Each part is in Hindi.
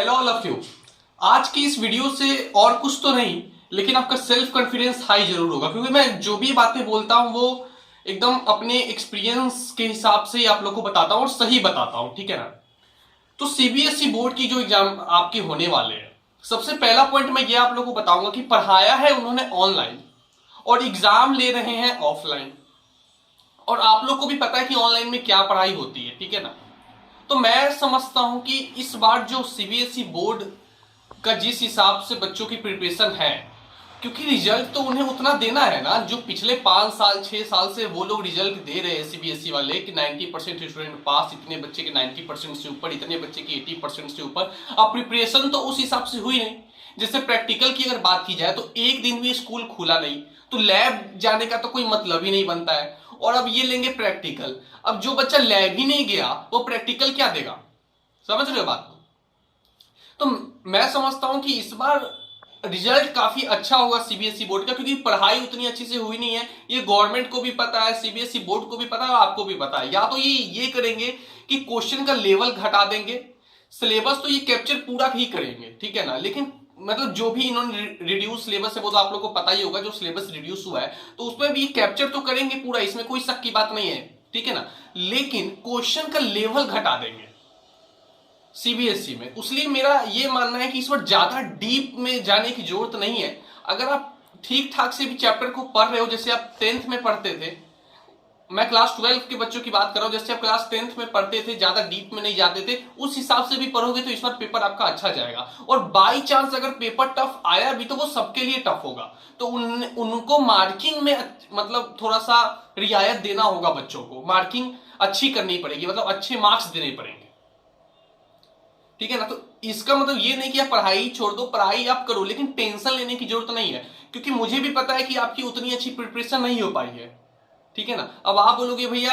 Hello all of you. आज की इस वीडियो से और कुछ तो नहीं, लेकिन आपका सेल्फ कॉन्फिडेंस हाई जरूर होगा, क्योंकि मैं जो भी बातें बोलता हूं वो एकदम अपने एक्सपीरियंस के हिसाब से आप लोग को बताता हूं और सही बताता हूं, ठीक है ना। तो सीबीएसई बोर्ड की जो एग्जाम आपके होने वाले हैं, सबसे पहला पॉइंट मैं ये आप लोग को बताऊंगा कि पढ़ाया है उन्होंने ऑनलाइन और एग्जाम ले रहे हैं ऑफलाइन। और आप लोग को भी पता है कि ऑनलाइन में क्या पढ़ाई होती है, ठीक है ना। तो मैं समझता हूं कि इस बार जो सीबीएसई बोर्ड का जिस हिसाब से बच्चों की प्रिपरेशन है, क्योंकि रिजल्ट तो उन्हें उतना देना है ना जो पिछले 5 साल 6 साल से वो लोग रिजल्ट दे रहे हैं सीबीएसई वाले कि 90% स्टूडेंट पास, इतने बच्चे के 90% से ऊपर, इतने बच्चे की 80% से ऊपर। अब प्रिपरेशन तो उस हिसाब से हुई नहीं। जैसे प्रैक्टिकल की अगर बात की जाए तो एक दिन भी स्कूल खुला नहीं, तो लैब जाने का तो कोई मतलब ही नहीं बनता है। और अब ये लेंगे प्रैक्टिकल, अब जो बच्चा लैब ही नहीं गया वो प्रैक्टिकल क्या देगा? समझ रहे हो बात को? तो मैं समझता हूं कि इस बार रिजल्ट काफी अच्छा होगा सीबीएसई बोर्ड का, क्योंकि पढ़ाई उतनी अच्छी से हुई नहीं है। ये गवर्नमेंट को भी पता है, सीबीएसई बोर्ड को भी पता है, आपको भी पता है। या तो ये करेंगे कि क्वेश्चन का लेवल घटा देंगे, सिलेबस तो ये कैप्चर पूरा ही करेंगे, ठीक है ना। लेकिन मतलब जो भी इन्होंने रिड्यूस सिलेबस है वो तो आप लोग को पता ही होगा, जो सिलेबस रिड्यूस हुआ है तो उसमें भी कैप्चर तो करेंगे पूरा, इसमें कोई शक की बात नहीं है, ठीक है ना। लेकिन क्वेश्चन का लेवल घटा देंगे सीबीएसई में। इसलिए मेरा ये मानना है कि इस बार ज्यादा डीप में जाने की जरूरत नहीं है। अगर आप ठीक ठाक से भी चैप्टर को पढ़ रहे हो, जैसे आप 10th में पढ़ते थे, मैं क्लास 12 के बच्चों की बात कर रहा हूं, जैसे आप क्लास 10th में पढ़ते थे, ज्यादा डीप में नहीं जाते थे, उस हिसाब से भी पढ़ोगे तो इस बार पेपर आपका अच्छा जाएगा। और बाई चांस अगर पेपर टफ आया भी तो वो सबके लिए टफ होगा, तो उनको मार्किंग में मतलब थोड़ा सा रियायत देना होगा, बच्चों को मार्किंग अच्छी करनी पड़ेगी, मतलब अच्छे मार्क्स देने पड़ेंगे, ठीक है ना। तो इसका मतलब ये नहीं कि आप पढ़ाई छोड़ दो, पढ़ाई आप करो, लेकिन टेंशन लेने की जरूरत नहीं है, क्योंकि मुझे भी पता है कि आपकी उतनी अच्छी प्रिपरेशन नहीं हो पाई है, ठीक है ना। अब आप बोलोगे भैया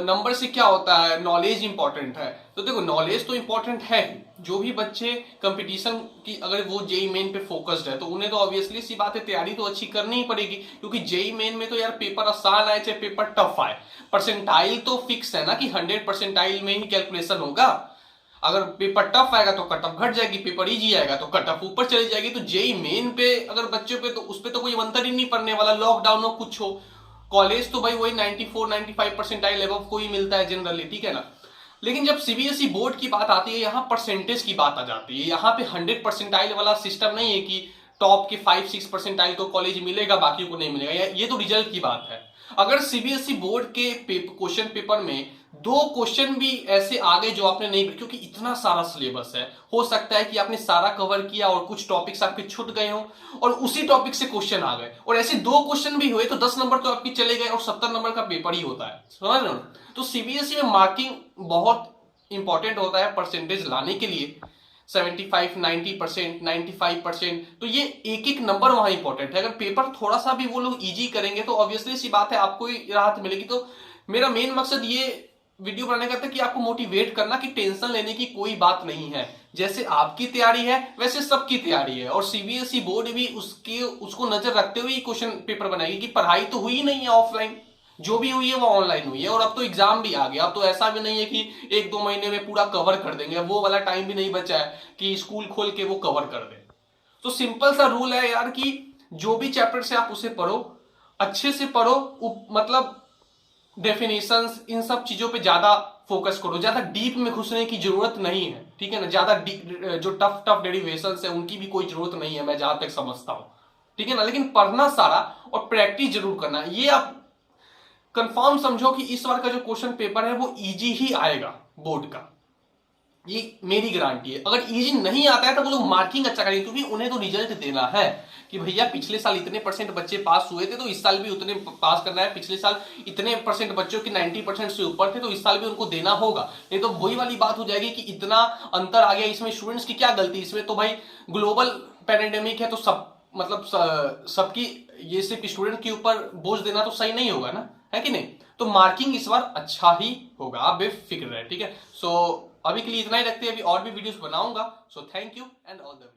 नंबर से क्या होता है, नॉलेज इंपॉर्टेंट है। तो देखो, नॉलेज तो इंपॉर्टेंट है। जो भी बच्चे कंपटीशन की अगर वो जेई मेन पे फोकस्ड है तो उन्हें तो ऑब्वियसली सी बात है, तैयारी तो अच्छी करनी ही पड़ेगी, क्योंकि जेई मेन में तो यार पेपर आसान आए चाहे पेपर टफ आए, परसेंटाइल तो फिक्स है ना कि 100 परसेंटाइल में ही कैलकुलेशन होगा। अगर पेपर टफ आएगा तो कट ऑफ घट जाएगी, पेपर इजी आएगा तो कट ऑफ ऊपर चली जाएगी। तो जेई मेन पे अगर बच्चों पे, तो उस पे तो कोई अंतर ही नहीं पड़ने वाला, लॉकडाउन हो कुछ हो। कॉलेज तो भाई वही 94-95 परसेंटाइल एबव को ही मिलता है जनरली, ठीक है ना। लेकिन जब सीबीएसई बोर्ड की बात आती है, यहाँ परसेंटेज की बात आ जाती है। यहाँ पे 100 परसेंटाइल वाला सिस्टम नहीं है कि टॉप के 5-6 परसेंटाइल को कॉलेज मिलेगा बाकी को नहीं मिलेगा, ये तो रिजल्ट की बात है। अगर सीबीएसई बोर्ड के क्वेश्चन पेपर में 2 क्वेश्चन भी ऐसे आ गए जो आपने नहीं, क्योंकि इतना सारा सिलेबस है, हो सकता है कि आपने सारा कवर किया और कुछ टॉपिक्स आपके छूट गए हो और उसी टॉपिक से क्वेश्चन आ गए, और ऐसे 2 क्वेश्चन भी हुए तो 10 नंबर तो आपके चले गए और 70 नंबर का पेपर ही होता है, समझ रहे हो। तो सीबीएसई में मार्किंग बहुत इंपॉर्टेंट होता है परसेंटेज लाने के लिए। 75, 90%, 95%, तो ये एक एक नंबर वहां इंपॉर्टेंट है। अगर पेपर थोड़ा सा भी वो लोग इजी करेंगे तो ऑब्वियसली सी बात है आपको ही राहत मिलेगी। तो मेरा मेन मकसद ये वीडियो बनाने का था कि आपको मोटिवेट करना कि टेंशन लेने की कोई बात नहीं है, जैसे आपकी तैयारी है वैसे सबकी तैयारी है। और सीबीएसई बोर्ड भी उसको नजर रखते हुए क्वेश्चन पेपर बनाएगी कि पढ़ाई तो हुई नहीं है ऑफलाइन, जो भी हुई है वो ऑनलाइन हुई है। और अब तो एग्जाम भी आ गया, अब तो ऐसा भी नहीं है कि 1-2 महीने में पूरा कवर कर देंगे, वो वाला टाइम भी नहीं बचा है कि स्कूल खोल के वो कवर कर दे। तो सिंपल सा रूल है यार कि जो भी चैप्टर से आप उसे पढ़ो, अच्छे से पढ़ो, मतलब डेफिनेशंस, इन सब चीजों पे ज्यादा फोकस करो, ज्यादा डीप में घुसने की जरूरत नहीं है, ठीक है ना। ज्यादा जो टफ टफ डेरिवेशंस है उनकी भी कोई जरूरत नहीं है, मैं जहां तक समझता हूं, ठीक है ना। लेकिन पढ़ना सारा और प्रैक्टिस जरूर करना, ये आप कंफर्म समझो कि इस बार का जो क्वेश्चन पेपर है वो इजी ही आएगा बोर्ड का, ये मेरी गारंटी है। अगर इजी नहीं आता है तो वो लोग मार्किंग अच्छा करेंगे, क्योंकि उन्हें तो रिजल्ट देना है कि भैया पिछले साल इतने परसेंट बच्चे पास हुए थे तो इस साल भी उतने पास करना है, पिछले साल इतने परसेंट बच्चों की 90% से ऊपर थे तो इस साल भी उनको देना होगा। नहीं तो वही वाली बात हो जाएगी कि इतना अंतर आ गया, इसमें स्टूडेंट्स की क्या गलती, इसमें तो भाई ग्लोबल पैंडेमिक है, तो सब मतलब सबकी ये सिर्फ स्टूडेंट के ऊपर बोझ देना तो सही नहीं होगा ना, है कि नहीं। तो मार्किंग इस बार अच्छा ही होगा, आप बेफिक्र है, ठीक है। सो अभी के लिए इतना ही रखते हैं, अभी और भी वीडियोस बनाऊंगा। So thank you and all the